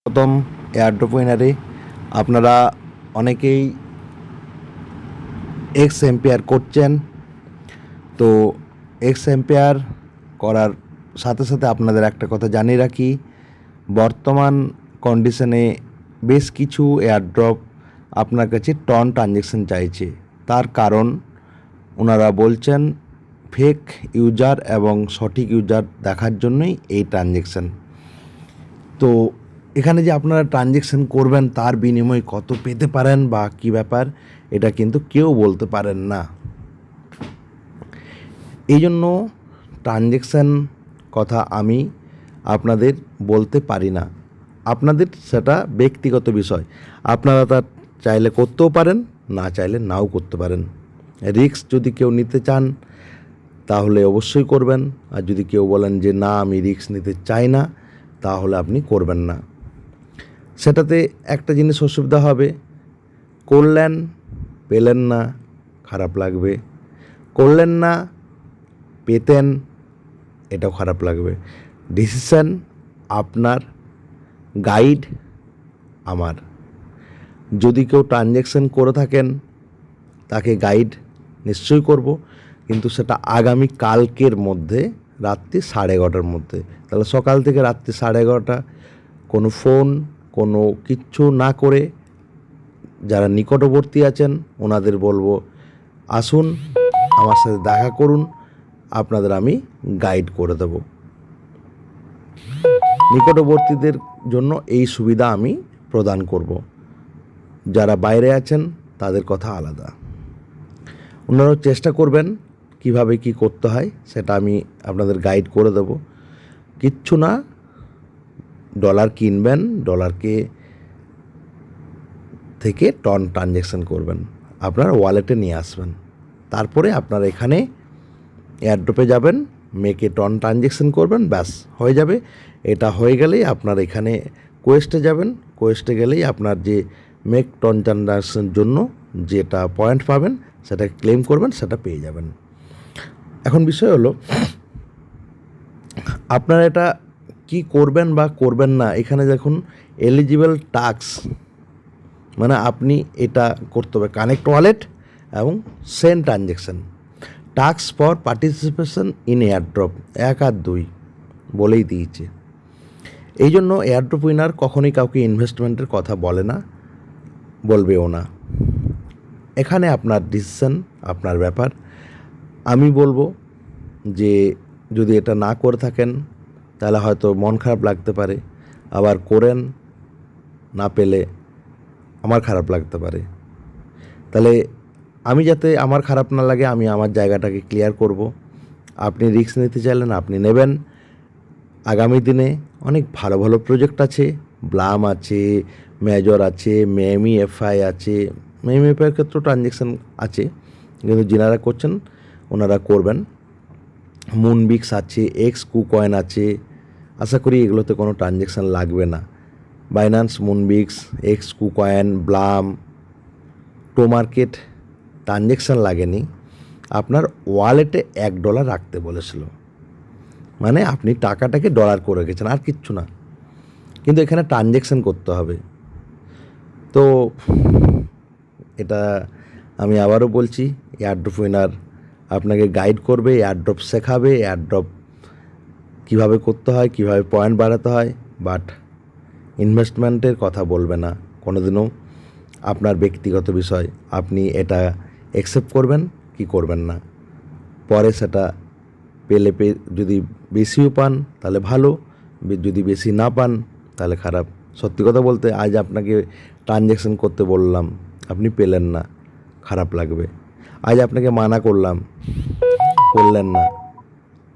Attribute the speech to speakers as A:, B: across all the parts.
A: প্রথম এয়ারড্রপ উইনারে আপনারা অনেকেই এক্স এম্পেয়ার করছেন। তো এক্স এম্পেয়ার করার সাথে সাথে আপনাদের একটা কথা জানিয়ে রাখি, বর্তমান কন্ডিশনে বেশ কিছু এয়ারড্রপ আপনার কাছে টন ট্রানজ্যাকশন চাইছে। তার কারণ ওনারা বলছেন ফেক ইউজার এবং সঠিক ইউজার দেখার জন্যই এই ট্রানজ্যাকশন। তো এখানে যে আপনারা ট্রানজ্যাকশন করবেন তার বিনিময়ে কত পেতে পারেন বা কী ব্যাপার, এটা কিন্তু কেউ বলতে পারেন না। এই জন্য ট্রানজ্যাকশান কথা আমি আপনাদের বলতে পারি না, আপনাদের সেটা ব্যক্তিগত বিষয়। আপনারা তা চাইলে করতেও পারেন, না চাইলে নাও করতে পারেন। রিস্ক যদি কেউ নিতে চান তাহলে অবশ্যই করবেন, আর যদি কেউ বলেন যে না আমি রিস্ক নিতে চাই না তাহলে আপনি করবেন না। সেটাতে একটা জিনিস অসুবিধা হবে, করলেন পেলেন না খারাপ লাগবে, করলেন না পেতেন এটাও খারাপ লাগবে। ডিসিশন আপনার, গাইড আমার। যদি কেউ ট্রানজ্যাকশন করে থাকেন তাকে গাইড নিশ্চয়ই করব, কিন্তু সেটা আগামী কালকের মধ্যে রাত্রি 11:30টার মধ্যে। তাহলে সকাল থেকে রাত্রি 11:30 কোনো ফোন কোনো কিচ্ছু না করে যারা নিকটবর্তী আছেন ওনাদের বলবো আসুন আমার সাথে দেখা করুন, আপনাদের আমি গাইড করে দেব। নিকটবর্তীদের জন্য এই সুবিধা আমি প্রদান করব, যারা বাইরে আছেন তাদের কথা আলাদা। ওনারাও চেষ্টা করবেন কিভাবে কি করতে হয় সেটা আমি আপনাদের গাইড করে দেব। কিচ্ছু না, ডলার কিনবেন, ডলারকে থেকে টন ট্রানজ্যাকশন করবেন, আপনার ওয়ালেটে নিয়ে আসবেন, তারপরে আপনার এখানে এয়ারড্রপে যাবেন, মেকে টন ট্রানজ্যাকশন করবেন, ব্যাস হয়ে যাবে। এটা হয়ে গেলেই আপনার এখানে কোয়েস্টে যাবেন, কোয়েস্টে গেলেই আপনার যে মেক টন ট্রানজ্যাকশন জন্য যেটা পয়েন্ট পাবেন সেটা ক্লেম করবেন, সেটা পেয়ে যাবেন। এখন বিষয় হলো আপনারা এটা কি করবেন বা করবেন না। এখানে দেখুন এলিজিবল টাস্ক, মানে আপনি এটা করতে হবে কানেক্ট ওয়ালেট এবং send transaction. Task for participation in airdrop 1 আর 2 বলেই দিয়েছে। এই জন্য এয়ারড্রপ উইনার কখনোই কাউকে ইনভেস্টমেন্টের কথা বলে না, বলবেও না। এখানে আপনার ডিসিশন, আপনার ব্যাপার। আমি বলবো যে যদি এটা না করে থাকেন তাহলে হয়তো মন খারাপ লাগতে পারে, আবার করেন না পেলে আমার খারাপ লাগতে পারে। তাহলে আমি যাতে আমার খারাপ না লাগে আমি আমার জায়গাটাকে ক্লিয়ার করব। আপনি রিস্ক নিতে চাইলেন আপনি নেবেন। আগামী দিনে অনেক ভালো ভালো প্রজেক্ট আছে, ব্লাম আছে, মেজর আছে, মেমি এফআই আছে। মেমি এফআইয়ের ক্ষেত্রেও ট্রানজ্যাকশান আছে, কিন্তু যিনারা করছেন ওনারা করবেন। মুনবিক্স আছে, এক্স কুকয়েন আছে, আশা করি এগুলোতে কোনো ট্রানজ্যাকশান লাগবে না। Binance, Moonbix, X KuCoin, Blum, Tomarket transaction লাগেনি, আপনার ওয়ালেটে $1 রাখতে বলেছিল, মানে আপনি টাকাটাকে ডলার করে রেখেছেন আর কিচ্ছু না, কিন্তু এখানে ট্রানজ্যাকশান করতে হবে। তো এটা আমি আবারও বলছি, এয়ারড্রপ উইনার আপনাকে গাইড করবে, এয়ারড্রপ শেখাবে, এয়ারড্রপ কীভাবে করতে হয়, কীভাবে পয়েন্ট বাড়াতে হয়, বাট ইনভেস্টমেন্টের কথা বলবে না কোনোদিনও। আপনার ব্যক্তিগত বিষয়, আপনি এটা অ্যাকসেপ্ট করবেন কি করবেন না। পরে সেটা পেলে যদি বেশিও পান তাহলে ভালো, যদি বেশি না পান তাহলে খারাপ। সত্যি কথা বলতে আজ আপনাকে ট্রানজ্যাকশন করতে বললাম, আপনি পেলেন না, খারাপ লাগবে। আজ আপনাকে মানা করলাম, করলেন না,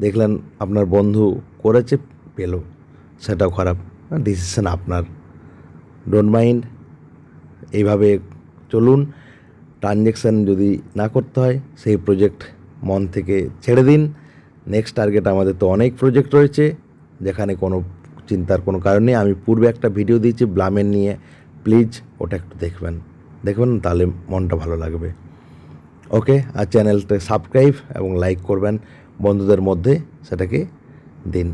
A: দেখলেন আপনার বন্ধু করেছে পেলো, সেটাও খারাপ। ডিসিশন আপনার, ডোন্ট মাইন্ড। এইভাবে চলুন। ট্রানজ্যাকশান যদি না করতে হয় সেই প্রজেক্ট মন থেকে ছেড়ে দিন। নেক্সট টার্গেট আমাদের তো অনেক প্রজেক্ট রয়েছে, যেখানে কোনো চিন্তার কোনো কারণ নেই। আমি পূর্বে একটা ভিডিও দিয়েছি ব্লামের নিয়ে, প্লিজ ওটা একটু দেখবেন তাহলে মনটা ভালো লাগবে। ওকে, আর চ্যানেলটা সাবস্ক্রাইব এবং লাইক করবেন, বন্ধুদের মধ্যে সেটাকে দিন।